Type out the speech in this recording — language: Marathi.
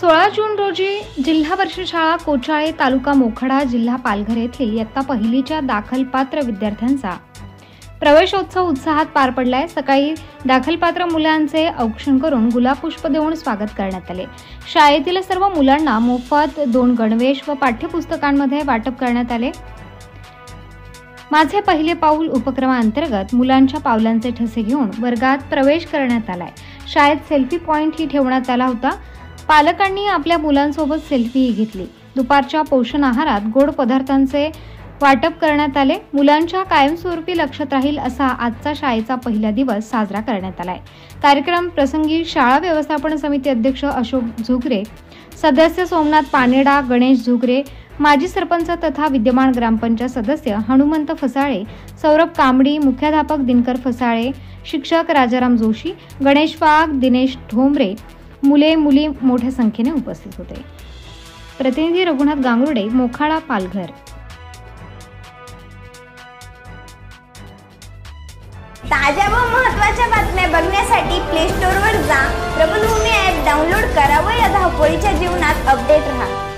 16 जून रोजी जिल्हा परिषद शाळा कोचाळे, तालुका मोखाडा, जिल्हा पालघर येथील इयत्ता पहिलीच्या दाखलपात्र विद्यार्थ्यांचा प्रवेशोत्सव उत्साहात पार पडलाय। सकाळी दाखलपात्र मुलांचे औक्षण करून गुलाबपुष्प देऊन स्वागत करण्यात आले। शाळेतील सर्व मुलांना मोफत 2 गणवेश व पाठ्यपुस्तकांमध्ये वाटप करण्यात आले। माझे पहिले पाऊल उपक्रमांतर्गत मुलांच्या पावलांचे ठसे घेऊन वर्गात प्रवेश करण्यात आलाय। शाळेत सेल्फी पॉइंट ही ठेवण्यात आला होता। पालकांनी आपल्या मुलांसोबत सेल्फी घेतली। दुपारच्या पोषण आहारात गोड पदार्थांचे वाटप करण्यात आले। मुलांच्या कायमस्वरूपी लक्षात राहील असा आजचा शाळेचा पहिला दिवस साजरा करण्यात आलाय। कार्यक्रम प्रसंगी शाळा व्यवस्थापन समिती अध्यक्ष अशोक झुगरे, सदस्य सोमनाथ पानेडा, गणेश झुगरे, माजी सरपंच तथा विद्यमान ग्रामपंचायत सदस्य हनुमंत फसाळे, सौरभ कांबडी, मुख्याध्यापक दिनकर फसाळे, शिक्षक राजाराम जोशी, गणेश वाघ, दिनेश ढोंबरे, मुले मुली मोठ्या संख्येने उपस्थित होते। प्रतिनिधी रघुनाथ गांगुर्डे, मोखाडा, पालघर। ताज्या व महत्त्वाच्या बातम्या बघण्यासाठी प्ले स्टोअरवर जा, प्रबलभूमी ॲप डाउनलोड करा व या धावपळीच्या जीवनात अपडेट रहा।